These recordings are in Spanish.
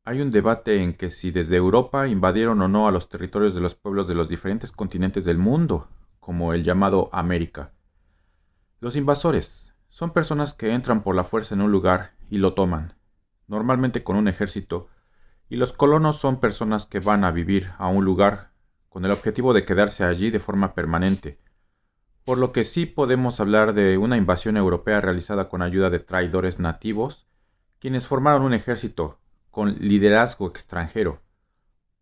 Hay un debate en que si desde Europa invadieron o no a los territorios de los pueblos de los diferentes continentes del mundo, como el llamado América. Los invasores son personas que entran por la fuerza en un lugar y lo toman, normalmente con un ejército, y los colonos son personas que van a vivir a un lugar con el objetivo de quedarse allí de forma permanente, por lo que sí podemos hablar de una invasión europea realizada con ayuda de traidores nativos, quienes formaron un ejército con liderazgo extranjero,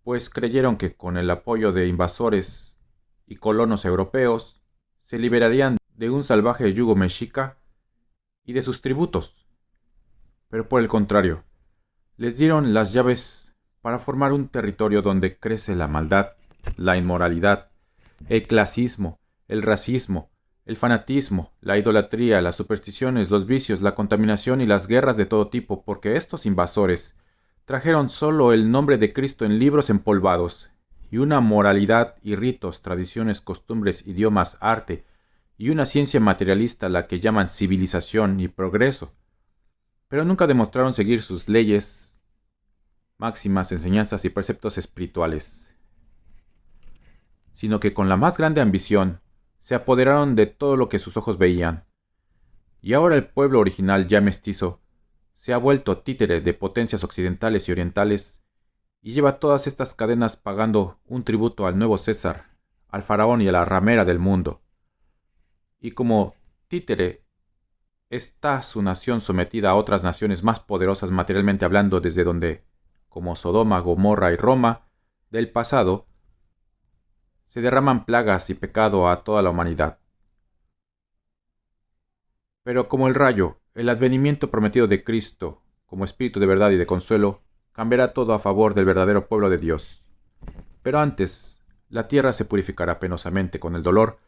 pues creyeron que con el apoyo de invasores y colonos europeos se liberarían de un salvaje yugo mexica y de sus tributos. Pero por el contrario, les dieron las llaves para formar un territorio donde crece la maldad, la inmoralidad, el clasismo, el racismo, el fanatismo, la idolatría, las supersticiones, los vicios, la contaminación y las guerras de todo tipo, porque estos invasores trajeron solo el nombre de Cristo en libros empolvados, y una moralidad y ritos, tradiciones, costumbres, idiomas, arte, y una ciencia materialista la que llaman civilización y progreso, pero nunca demostraron seguir sus leyes, máximas, enseñanzas y preceptos espirituales, sino que con la más grande ambición se apoderaron de todo lo que sus ojos veían. Y ahora el pueblo original ya mestizo se ha vuelto títere de potencias occidentales y orientales y lleva todas estas cadenas pagando un tributo al nuevo César, al faraón y a la ramera del mundo. Y como títere está su nación sometida a otras naciones más poderosas materialmente hablando desde donde, como Sodoma, Gomorra y Roma, del pasado, se derraman plagas y pecado a toda la humanidad. Pero como el rayo, el advenimiento prometido de Cristo, como espíritu de verdad y de consuelo, cambiará todo a favor del verdadero pueblo de Dios. Pero antes, la tierra se purificará penosamente con el dolor,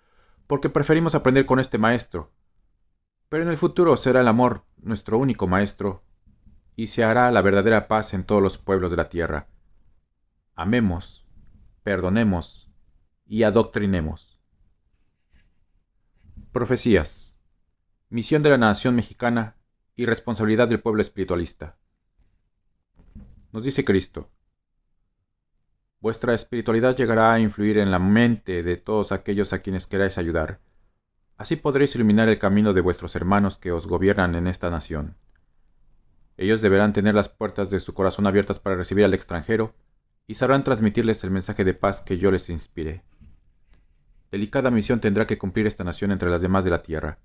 porque preferimos aprender con este maestro. Pero en el futuro será el amor nuestro único maestro, y se hará la verdadera paz en todos los pueblos de la tierra. Amemos, perdonemos y adoctrinemos. Profecías. Misión de la nación mexicana y responsabilidad del pueblo espiritualista. Nos dice Cristo: vuestra espiritualidad llegará a influir en la mente de todos aquellos a quienes queráis ayudar. Así podréis iluminar el camino de vuestros hermanos que os gobiernan en esta nación. Ellos deberán tener las puertas de su corazón abiertas para recibir al extranjero y sabrán transmitirles el mensaje de paz que yo les inspiré. Delicada misión tendrá que cumplir esta nación entre las demás de la tierra.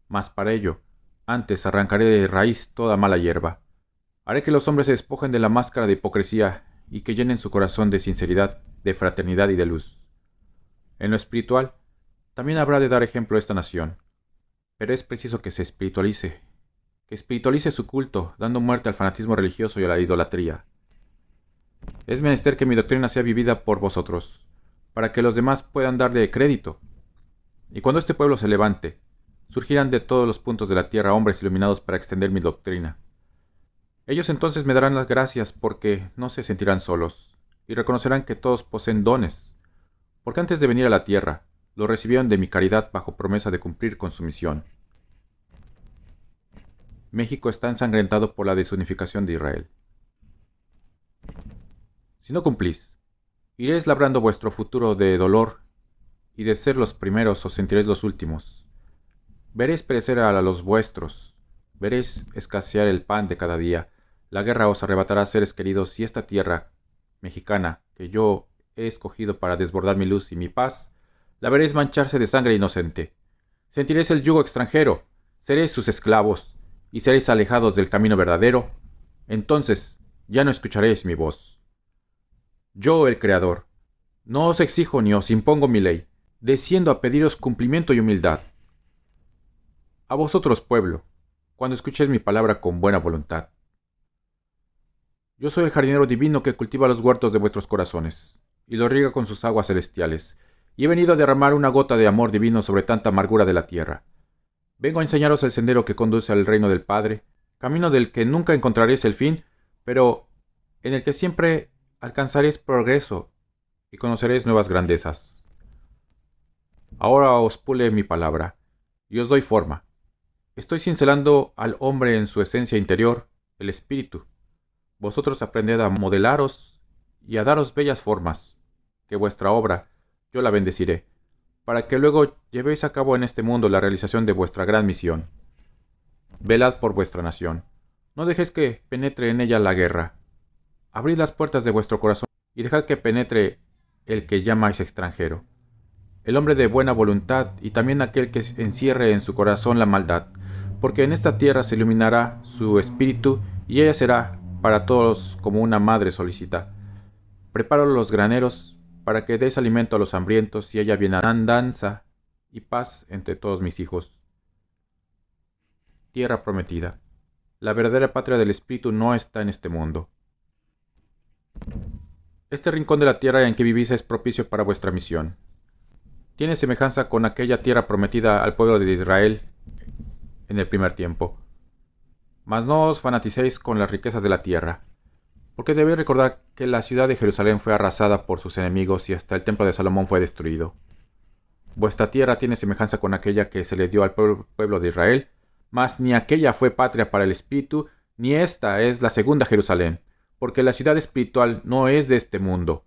Mas para ello, antes arrancaré de raíz toda mala hierba. Haré que los hombres se despojen de la máscara de hipocresía y que llenen su corazón de sinceridad, de fraternidad y de luz. En lo espiritual, también habrá de dar ejemplo a esta nación. Pero es preciso que se espiritualice, que espiritualice su culto, dando muerte al fanatismo religioso y a la idolatría. Es menester que mi doctrina sea vivida por vosotros, para que los demás puedan darle crédito. Y cuando este pueblo se levante, surgirán de todos los puntos de la tierra hombres iluminados para extender mi doctrina. Ellos entonces me darán las gracias porque no se sentirán solos, y reconocerán que todos poseen dones, porque antes de venir a la tierra, lo recibieron de mi caridad bajo promesa de cumplir con su misión. México está ensangrentado por la desunificación de Israel. Si no cumplís, iréis labrando vuestro futuro de dolor, y de ser los primeros os sentiréis los últimos. Veréis perecer a los vuestros, veréis escasear el pan de cada día, la guerra os arrebatará seres queridos y esta tierra mexicana que yo he escogido para desbordar mi luz y mi paz, la veréis mancharse de sangre inocente. Sentiréis el yugo extranjero, seréis sus esclavos, y seréis alejados del camino verdadero. Entonces ya no escucharéis mi voz. Yo, el Creador, no os exijo ni os impongo mi ley, desciendo a pediros cumplimiento y humildad. A vosotros, pueblo, cuando escuchéis mi palabra con buena voluntad. Yo soy el jardinero divino que cultiva los huertos de vuestros corazones, y los riega con sus aguas celestiales, y he venido a derramar una gota de amor divino sobre tanta amargura de la tierra. Vengo a enseñaros el sendero que conduce al reino del Padre, camino del que nunca encontraréis el fin, pero en el que siempre alcanzaréis progreso y conoceréis nuevas grandezas. Ahora os pule mi palabra, y os doy forma. Estoy cincelando al hombre en su esencia interior, el espíritu. Vosotros aprended a modelaros y a daros bellas formas, que vuestra obra yo la bendeciré, para que luego llevéis a cabo en este mundo la realización de vuestra gran misión. Velad por vuestra nación. No dejéis que penetre en ella la guerra. Abrid las puertas de vuestro corazón y dejad que penetre el que llamáis extranjero, el hombre de buena voluntad y también aquel que encierre en su corazón la maldad, porque en esta tierra se iluminará su espíritu y ella será para todos como una madre solicita. Preparo los graneros para que deis alimento a los hambrientos y haya bienandanza y paz entre todos mis hijos. Tierra prometida. La verdadera patria del espíritu no está en este mundo. Este rincón de la tierra en que vivís es propicio para vuestra misión. Tiene semejanza con aquella tierra prometida al pueblo de Israel en el primer tiempo. Mas no os fanaticéis con las riquezas de la tierra, porque debéis recordar que la ciudad de Jerusalén fue arrasada por sus enemigos y hasta el templo de Salomón fue destruido. Vuestra tierra tiene semejanza con aquella que se le dio al pueblo de Israel, mas ni aquella fue patria para el espíritu, ni esta es la segunda Jerusalén, porque la ciudad espiritual no es de este mundo.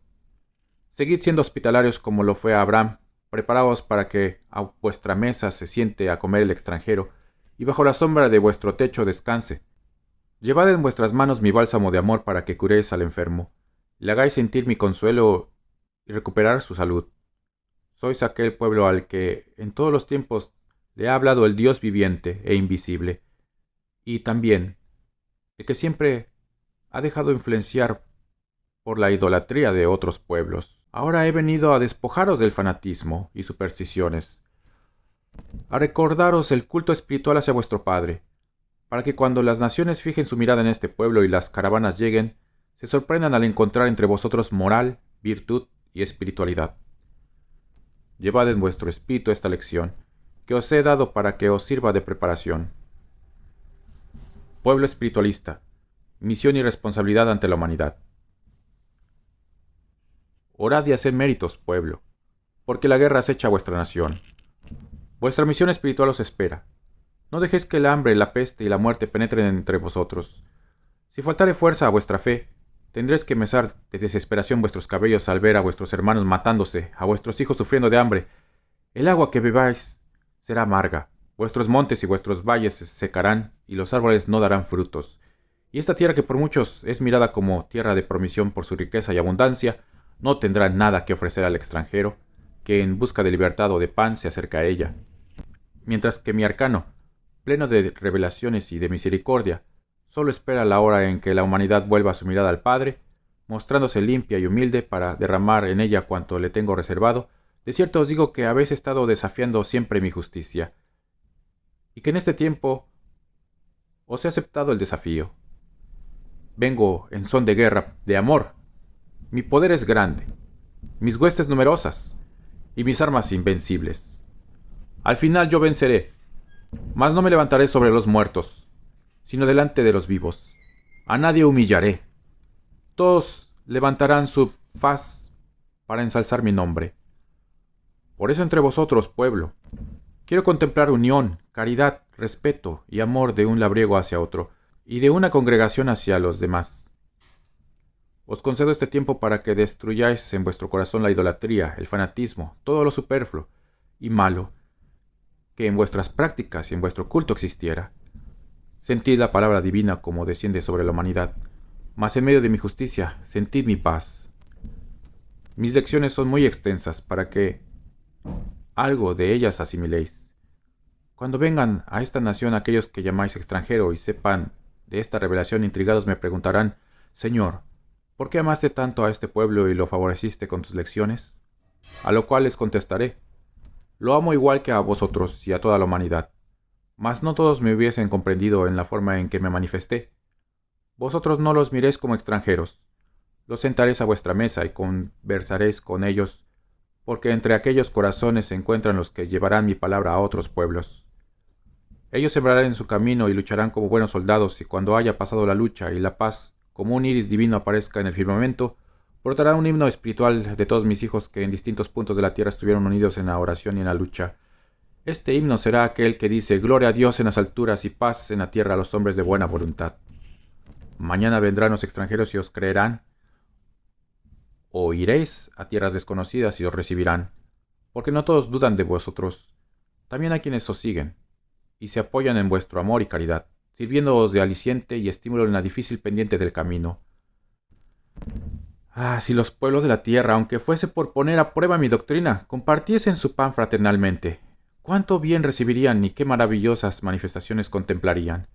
Seguid siendo hospitalarios como lo fue Abraham, preparaos para que a vuestra mesa se siente a comer el extranjero, y bajo la sombra de vuestro techo descanse. Llevad en vuestras manos mi bálsamo de amor para que curéis al enfermo, le hagáis sentir mi consuelo y recuperar su salud. Sois aquel pueblo al que en todos los tiempos le ha hablado el Dios viviente e invisible, y también el que siempre ha dejado influenciar por la idolatría de otros pueblos. Ahora he venido a despojaros del fanatismo y supersticiones, a recordaros el culto espiritual hacia vuestro Padre, para que cuando las naciones fijen su mirada en este pueblo y las caravanas lleguen, se sorprendan al encontrar entre vosotros moral, virtud y espiritualidad. Llevad en vuestro espíritu esta lección, que os he dado para que os sirva de preparación. Pueblo espiritualista, misión y responsabilidad ante la humanidad. Orad y haced méritos, pueblo, porque la guerra acecha a vuestra nación. Vuestra misión espiritual os espera. No dejéis que el hambre, la peste y la muerte penetren entre vosotros. Si faltare fuerza a vuestra fe, tendréis que mesar de desesperación vuestros cabellos al ver a vuestros hermanos matándose, a vuestros hijos sufriendo de hambre. El agua que bebáis será amarga, vuestros montes y vuestros valles se secarán, y los árboles no darán frutos. Y esta tierra que por muchos es mirada como tierra de promisión por su riqueza y abundancia, no tendrá nada que ofrecer al extranjero, que en busca de libertad o de pan se acerca a ella. Mientras que mi arcano, pleno de revelaciones y de misericordia, solo espera la hora en que la humanidad vuelva su mirada al Padre, mostrándose limpia y humilde para derramar en ella cuanto le tengo reservado. De cierto os digo que habéis estado desafiando siempre mi justicia, y que en este tiempo os he aceptado el desafío. Vengo en son de guerra, de amor. Mi poder es grande, mis huestes numerosas, y mis armas invencibles. Al final yo venceré, mas no me levantaré sobre los muertos, sino delante de los vivos. A nadie humillaré. Todos levantarán su faz para ensalzar mi nombre. Por eso entre vosotros, pueblo, quiero contemplar unión, caridad, respeto y amor de un labriego hacia otro, y de una congregación hacia los demás. Os concedo este tiempo para que destruyáis en vuestro corazón la idolatría, el fanatismo, todo lo superfluo y malo que en vuestras prácticas y en vuestro culto existiera. Sentid la palabra divina como desciende sobre la humanidad, mas en medio de mi justicia sentid mi paz. Mis lecciones son muy extensas para que algo de ellas asimiléis. Cuando vengan a esta nación aquellos que llamáis extranjero y sepan de esta revelación, intrigados me preguntarán: Señor, ¿por qué amaste tanto a este pueblo y lo favoreciste con tus lecciones? A lo cual les contestaré: lo amo igual que a vosotros y a toda la humanidad, mas no todos me hubiesen comprendido en la forma en que me manifesté. Vosotros no los miréis como extranjeros, los sentaréis a vuestra mesa y conversaréis con ellos, porque entre aquellos corazones se encuentran los que llevarán mi palabra a otros pueblos. Ellos sembrarán en su camino y lucharán como buenos soldados, y cuando haya pasado la lucha y la paz, como un iris divino aparezca en el firmamento, brotará un himno espiritual de todos mis hijos que en distintos puntos de la tierra estuvieron unidos en la oración y en la lucha. Este himno será aquel que dice: Gloria a Dios en las alturas y paz en la tierra a los hombres de buena voluntad. Mañana vendrán los extranjeros y os creerán, o iréis a tierras desconocidas y os recibirán, porque no todos dudan de vosotros. También hay quienes os siguen, y se apoyan en vuestro amor y caridad, sirviéndoos de aliciente y estímulo en la difícil pendiente del camino. Ah, si los pueblos de la tierra, aunque fuese por poner a prueba mi doctrina, compartiesen su pan fraternalmente, cuánto bien recibirían y qué maravillosas manifestaciones contemplarían.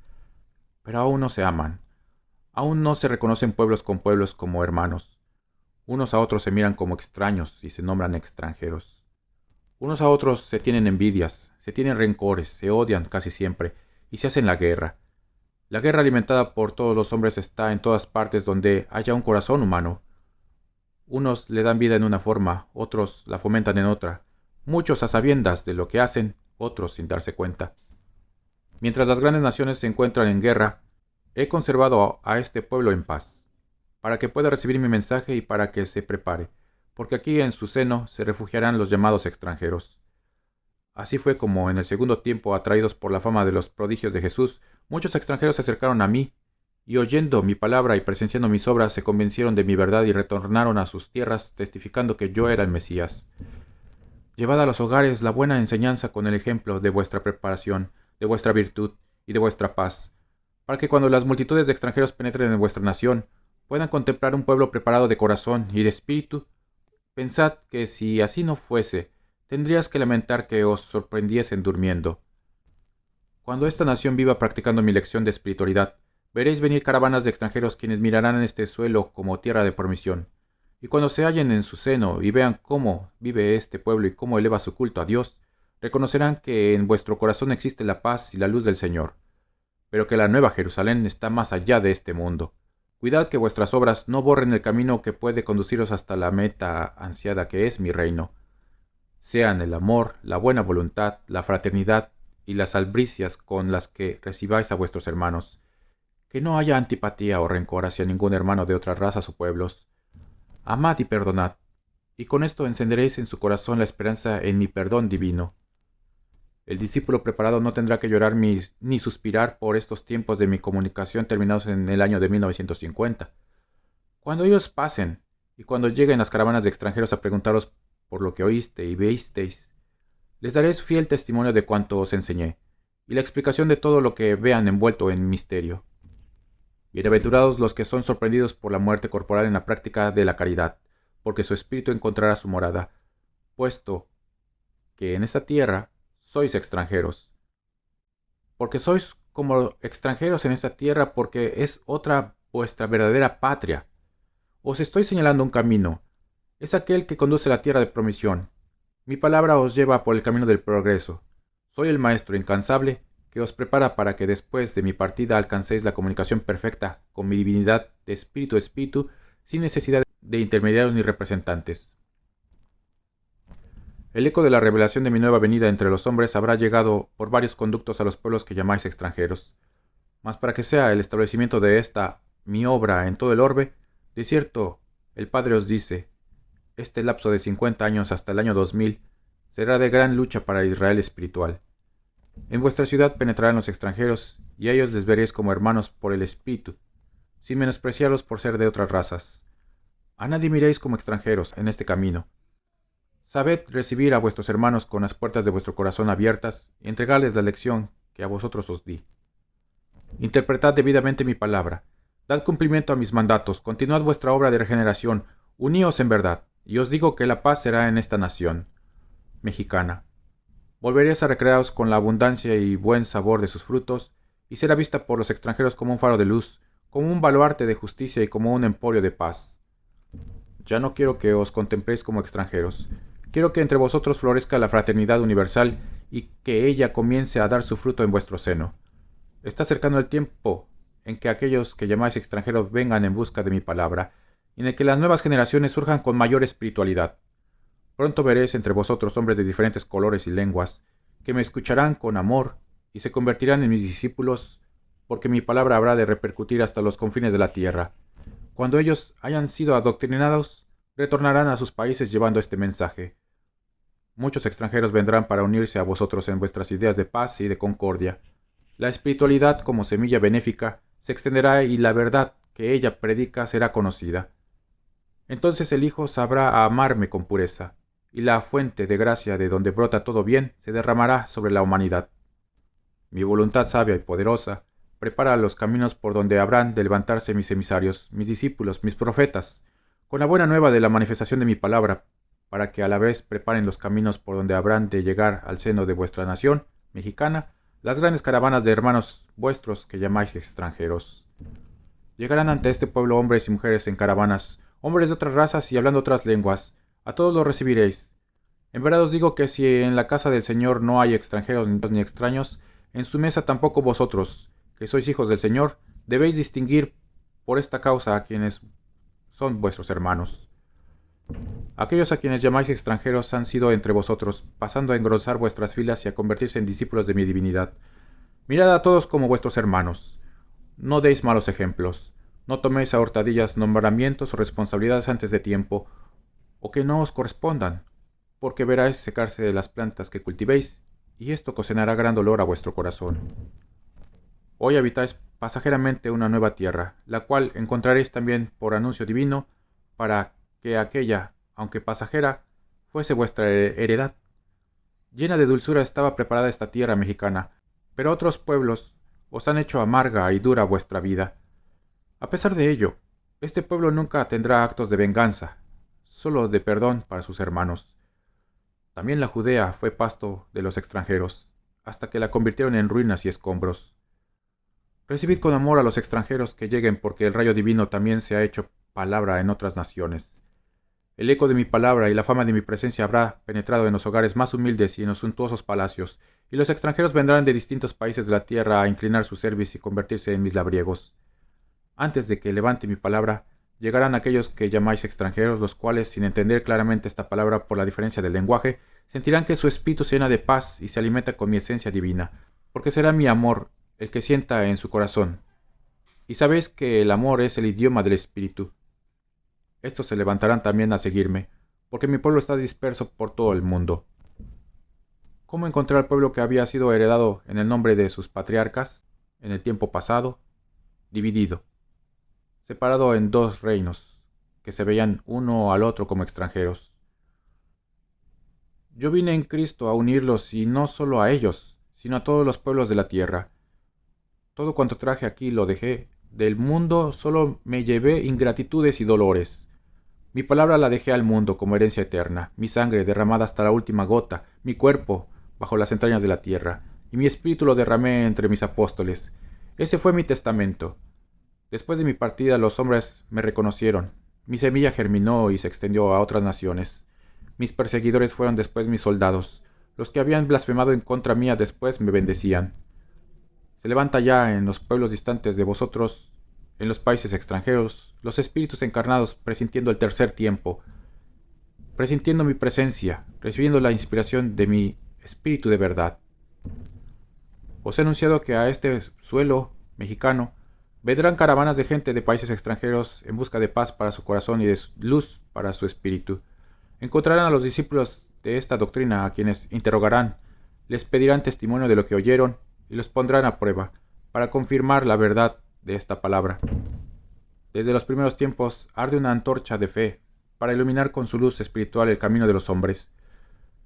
Pero aún no se aman, aún no se reconocen pueblos con pueblos como hermanos. Unos a otros se miran como extraños y se nombran extranjeros. Unos a otros se tienen envidias, se tienen rencores, se odian casi siempre, y se hacen la guerra. La guerra alimentada por todos los hombres está en todas partes donde haya un corazón humano. Unos le dan vida en una forma, otros la fomentan en otra, muchos a sabiendas de lo que hacen, otros sin darse cuenta. Mientras las grandes naciones se encuentran en guerra, he conservado a este pueblo en paz, para que pueda recibir mi mensaje y para que se prepare, porque aquí en su seno se refugiarán los llamados extranjeros. Así fue como en el segundo tiempo, atraídos por la fama de los prodigios de Jesús, muchos extranjeros se acercaron a mí, y oyendo mi palabra y presenciando mis obras, se convencieron de mi verdad y retornaron a sus tierras, testificando que yo era el Mesías. Llevad a los hogares la buena enseñanza con el ejemplo de vuestra preparación, de vuestra virtud y de vuestra paz, para que cuando las multitudes de extranjeros penetren en vuestra nación, puedan contemplar un pueblo preparado de corazón y de espíritu. Pensad que si así no fuese, tendrías que lamentar que os sorprendiesen durmiendo. Cuando esta nación viva practicando mi lección de espiritualidad, veréis venir caravanas de extranjeros quienes mirarán en este suelo como tierra de promisión. Y cuando se hallen en su seno y vean cómo vive este pueblo y cómo eleva su culto a Dios, reconocerán que en vuestro corazón existe la paz y la luz del Señor, pero que la nueva Jerusalén está más allá de este mundo. Cuidad que vuestras obras no borren el camino que puede conduciros hasta la meta ansiada que es mi reino. Sean el amor, la buena voluntad, la fraternidad y las albricias con las que recibáis a vuestros hermanos. Que no haya antipatía o rencor hacia ningún hermano de otras razas o pueblos. Amad y perdonad, y con esto encenderéis en su corazón la esperanza en mi perdón divino. El discípulo preparado no tendrá que llorar ni suspirar por estos tiempos de mi comunicación terminados en el año de 1950. Cuando ellos pasen, y cuando lleguen las caravanas de extranjeros a preguntaros por lo que oíste y visteis, les daréis fiel testimonio de cuanto os enseñé, y la explicación de todo lo que vean envuelto en misterio. Bienaventurados los que son sorprendidos por la muerte corporal en la práctica de la caridad, porque su espíritu encontrará su morada, puesto que en esta tierra sois extranjeros. Porque sois como extranjeros en esta tierra, porque es otra vuestra verdadera patria. Os estoy señalando un camino. Es aquel que conduce a la tierra de promisión. Mi palabra os lleva por el camino del progreso. Soy el maestro incansable que os prepara para que después de mi partida alcancéis la comunicación perfecta con mi divinidad de espíritu a espíritu, sin necesidad de intermediarios ni representantes. El eco de la revelación de mi nueva venida entre los hombres habrá llegado por varios conductos a los pueblos que llamáis extranjeros. Mas para que sea el establecimiento de esta mi obra en todo el orbe, de cierto, el Padre os dice, este lapso de 50 años hasta el año 2000 será de gran lucha para Israel espiritual. En vuestra ciudad penetrarán los extranjeros, y a ellos les veréis como hermanos por el espíritu, sin menospreciarlos por ser de otras razas. A nadie miréis como extranjeros en este camino. Sabed recibir a vuestros hermanos con las puertas de vuestro corazón abiertas y entregarles la lección que a vosotros os di. Interpretad debidamente mi palabra, dad cumplimiento a mis mandatos, continuad vuestra obra de regeneración, uníos en verdad, y os digo que la paz será en esta nación mexicana. Volveréis a recrearos con la abundancia y buen sabor de sus frutos, y será vista por los extranjeros como un faro de luz, como un baluarte de justicia y como un emporio de paz. Ya no quiero que os contempléis como extranjeros. Quiero que entre vosotros florezca la fraternidad universal y que ella comience a dar su fruto en vuestro seno. Está cercano el tiempo en que aquellos que llamáis extranjeros vengan en busca de mi palabra, y en el que las nuevas generaciones surjan con mayor espiritualidad. Pronto veréis entre vosotros hombres de diferentes colores y lenguas, que me escucharán con amor y se convertirán en mis discípulos, porque mi palabra habrá de repercutir hasta los confines de la tierra. Cuando ellos hayan sido adoctrinados, retornarán a sus países llevando este mensaje. Muchos extranjeros vendrán para unirse a vosotros en vuestras ideas de paz y de concordia. La espiritualidad como semilla benéfica se extenderá y la verdad que ella predica será conocida. Entonces el Hijo sabrá amarme con pureza, y la fuente de gracia de donde brota todo bien se derramará sobre la humanidad. Mi voluntad sabia y poderosa prepara los caminos por donde habrán de levantarse mis emisarios, mis discípulos, mis profetas, con la buena nueva de la manifestación de mi palabra, para que a la vez preparen los caminos por donde habrán de llegar al seno de vuestra nación mexicana las grandes caravanas de hermanos vuestros que llamáis extranjeros. Llegarán ante este pueblo hombres y mujeres en caravanas, hombres de otras razas y hablando otras lenguas. A todos los recibiréis. En verdad os digo que si en la casa del Señor no hay extranjeros ni extraños, en su mesa tampoco vosotros, que sois hijos del Señor, debéis distinguir por esta causa a quienes son vuestros hermanos. Aquellos a quienes llamáis extranjeros han sido entre vosotros, pasando a engrosar vuestras filas y a convertirse en discípulos de mi divinidad. Mirad a todos como vuestros hermanos. No deis malos ejemplos. No toméis a hurtadillas nombramientos o responsabilidades antes de tiempo, o que no os correspondan, porque veráis secarse de las plantas que cultivéis, y esto ocasionará gran dolor a vuestro corazón. Hoy habitáis pasajeramente una nueva tierra, la cual encontraréis también por anuncio divino, para que aquella, aunque pasajera, fuese vuestra heredad. Llena de dulzura estaba preparada esta tierra mexicana, pero otros pueblos os han hecho amarga y dura vuestra vida. A pesar de ello, este pueblo nunca tendrá actos de venganza, solo de perdón para sus hermanos. También la Judea fue pasto de los extranjeros, hasta que la convirtieron en ruinas y escombros. Recibid con amor a los extranjeros que lleguen, porque el rayo divino también se ha hecho palabra en otras naciones. El eco de mi palabra y la fama de mi presencia habrá penetrado en los hogares más humildes y en los suntuosos palacios, y los extranjeros vendrán de distintos países de la tierra a inclinar su cerviz y convertirse en mis labriegos. Antes de que levante mi palabra, llegarán aquellos que llamáis extranjeros, los cuales, sin entender claramente esta palabra por la diferencia del lenguaje, sentirán que su espíritu se llena de paz y se alimenta con mi esencia divina, porque será mi amor el que sienta en su corazón. Y sabéis que el amor es el idioma del espíritu. Estos se levantarán también a seguirme, porque mi pueblo está disperso por todo el mundo. ¿Cómo encontré al pueblo que había sido heredado en el nombre de sus patriarcas, en el tiempo pasado? Dividido, separado en dos reinos, que se veían uno al otro como extranjeros. Yo vine en Cristo a unirlos, y no solo a ellos, sino a todos los pueblos de la tierra. Todo cuanto traje aquí lo dejé. Del mundo solo me llevé ingratitudes y dolores. Mi palabra la dejé al mundo como herencia eterna, mi sangre derramada hasta la última gota, mi cuerpo bajo las entrañas de la tierra, y mi espíritu lo derramé entre mis apóstoles. Ese fue mi testamento. Después de mi partida los hombres me reconocieron. Mi semilla germinó y se extendió a otras naciones. Mis perseguidores fueron después mis soldados. Los que habían blasfemado en contra mía después me bendecían. Se levanta ya en los pueblos distantes de vosotros, en los países extranjeros, los espíritus encarnados presintiendo el tercer tiempo, presintiendo mi presencia, recibiendo la inspiración de mi espíritu de verdad. Os he anunciado que a este suelo mexicano vendrán caravanas de gente de países extranjeros en busca de paz para su corazón y de luz para su espíritu. Encontrarán a los discípulos de esta doctrina, a quienes interrogarán, les pedirán testimonio de lo que oyeron y los pondrán a prueba, para confirmar la verdad de esta palabra. Desde los primeros tiempos arde una antorcha de fe, para iluminar con su luz espiritual el camino de los hombres.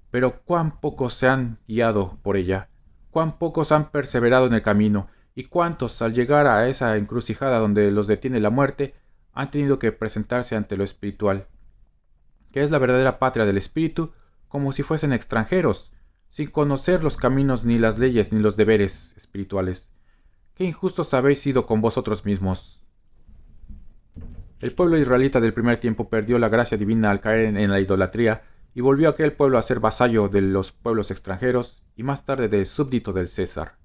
Pero cuán pocos se han guiado por ella, cuán pocos han perseverado en el camino, y cuántos, al llegar a esa encrucijada donde los detiene la muerte, han tenido que presentarse ante lo espiritual, que es la verdadera patria del espíritu, como si fuesen extranjeros, sin conocer los caminos, ni las leyes, ni los deberes espirituales. ¡Qué injustos habéis sido con vosotros mismos! El pueblo israelita del primer tiempo perdió la gracia divina al caer en la idolatría, y volvió aquel pueblo a ser vasallo de los pueblos extranjeros, y más tarde de súbdito del César.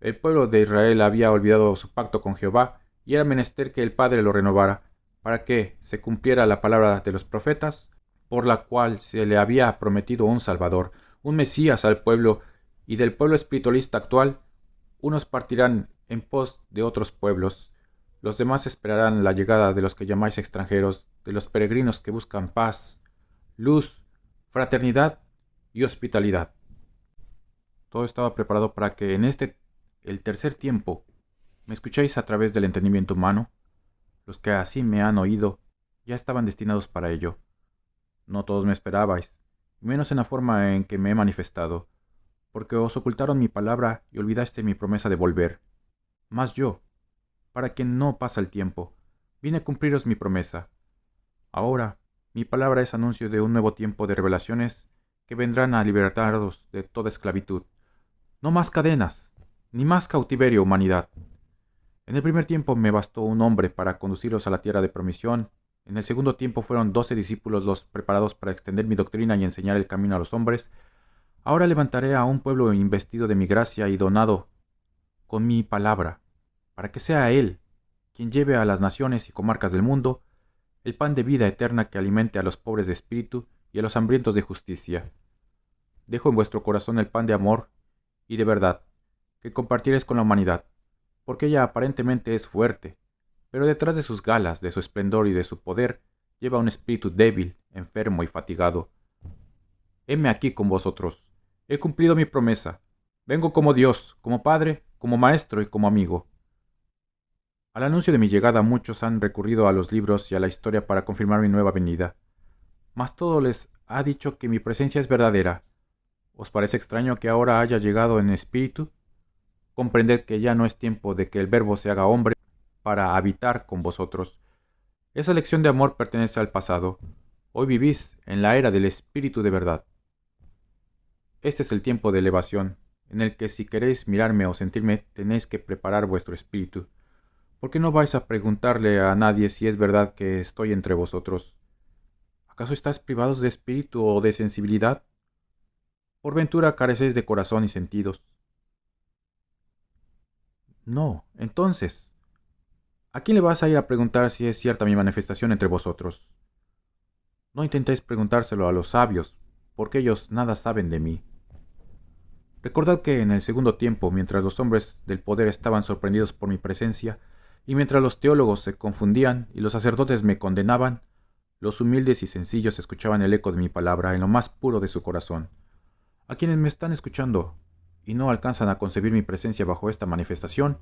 El pueblo de Israel había olvidado su pacto con Jehová, y era menester que el Padre lo renovara, para que se cumpliera la palabra de los profetas, por la cual se le había prometido un Salvador, un Mesías al pueblo, y del pueblo espiritualista actual, unos partirán en pos de otros pueblos, los demás esperarán la llegada de los que llamáis extranjeros, de los peregrinos que buscan paz, luz, fraternidad y hospitalidad. Todo estaba preparado para que en el tercer tiempo, ¿Me escucháis a través del entendimiento humano? Los que así me han oído ya estaban destinados para ello. No todos me esperabais, y menos en la forma en que me he manifestado, porque os ocultaron mi palabra y olvidaste mi promesa de volver. Mas yo, para quien no pasa el tiempo, vine a cumpliros mi promesa. Ahora, mi palabra es anuncio de un nuevo tiempo de revelaciones que vendrán a libertaros de toda esclavitud. No más cadenas, ni más cautiverio, humanidad. En el primer tiempo me bastó un hombre para conduciros a la tierra de promisión. En el segundo tiempo fueron 12 discípulos los preparados para extender mi doctrina y enseñar el camino a los hombres. Ahora levantaré a un pueblo investido de mi gracia y donado con mi palabra, para que sea Él quien lleve a las naciones y comarcas del mundo el pan de vida eterna que alimente a los pobres de espíritu y a los hambrientos de justicia. Dejo en vuestro corazón el pan de amor y de verdad, que compartiréis con la humanidad, porque ella aparentemente es fuerte, pero detrás de sus galas, de su esplendor y de su poder, lleva un espíritu débil, enfermo y fatigado. Heme aquí con vosotros. He cumplido mi promesa. Vengo como Dios, como Padre, como Maestro y como amigo. Al anuncio de mi llegada muchos han recurrido a los libros y a la historia para confirmar mi nueva venida, mas todo les ha dicho que mi presencia es verdadera. ¿Os parece extraño que ahora haya llegado en espíritu? Comprended que ya no es tiempo de que el Verbo se haga hombre para habitar con vosotros. Esa lección de amor pertenece al pasado. Hoy vivís en la era del Espíritu de verdad. Este es el tiempo de elevación, en el que si queréis mirarme o sentirme, tenéis que preparar vuestro espíritu. ¿Por qué no vais a preguntarle a nadie si es verdad que estoy entre vosotros? ¿Acaso estáis privados de espíritu o de sensibilidad? Por ventura carecéis de corazón y sentidos. No, entonces, ¿a quién le vas a ir a preguntar si es cierta mi manifestación entre vosotros? No intentéis preguntárselo a los sabios, porque ellos nada saben de mí. Recordad que en el segundo tiempo, mientras los hombres del poder estaban sorprendidos por mi presencia, y mientras los teólogos se confundían y los sacerdotes me condenaban, los humildes y sencillos escuchaban el eco de mi palabra en lo más puro de su corazón. A quienes me están escuchando y no alcanzan a concebir mi presencia bajo esta manifestación,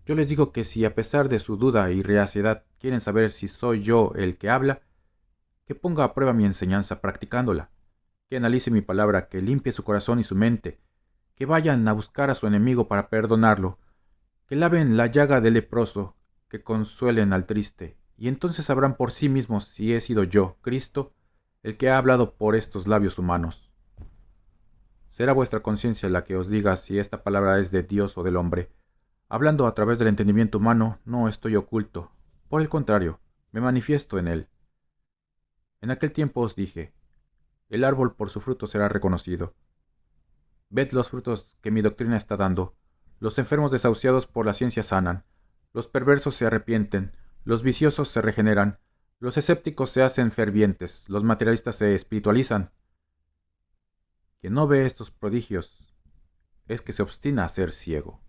yo les digo que si a pesar de su duda y reaciedad quieren saber si soy yo el que habla, que ponga a prueba mi enseñanza practicándola, que analice mi palabra, que limpie su corazón y su mente, que vayan a buscar a su enemigo para perdonarlo, que laven la llaga del leproso, que consuelen al triste, y entonces sabrán por sí mismos si he sido yo, Cristo, el que ha hablado por estos labios humanos. Será vuestra conciencia la que os diga si esta palabra es de Dios o del hombre. Hablando a través del entendimiento humano, no estoy oculto. Por el contrario, me manifiesto en él. En aquel tiempo os dije, el árbol por su fruto será reconocido. Ved los frutos que mi doctrina está dando. Los enfermos desahuciados por la ciencia sanan, los perversos se arrepienten, los viciosos se regeneran, los escépticos se hacen fervientes, los materialistas se espiritualizan. Quien no ve estos prodigios es que se obstina a ser ciego.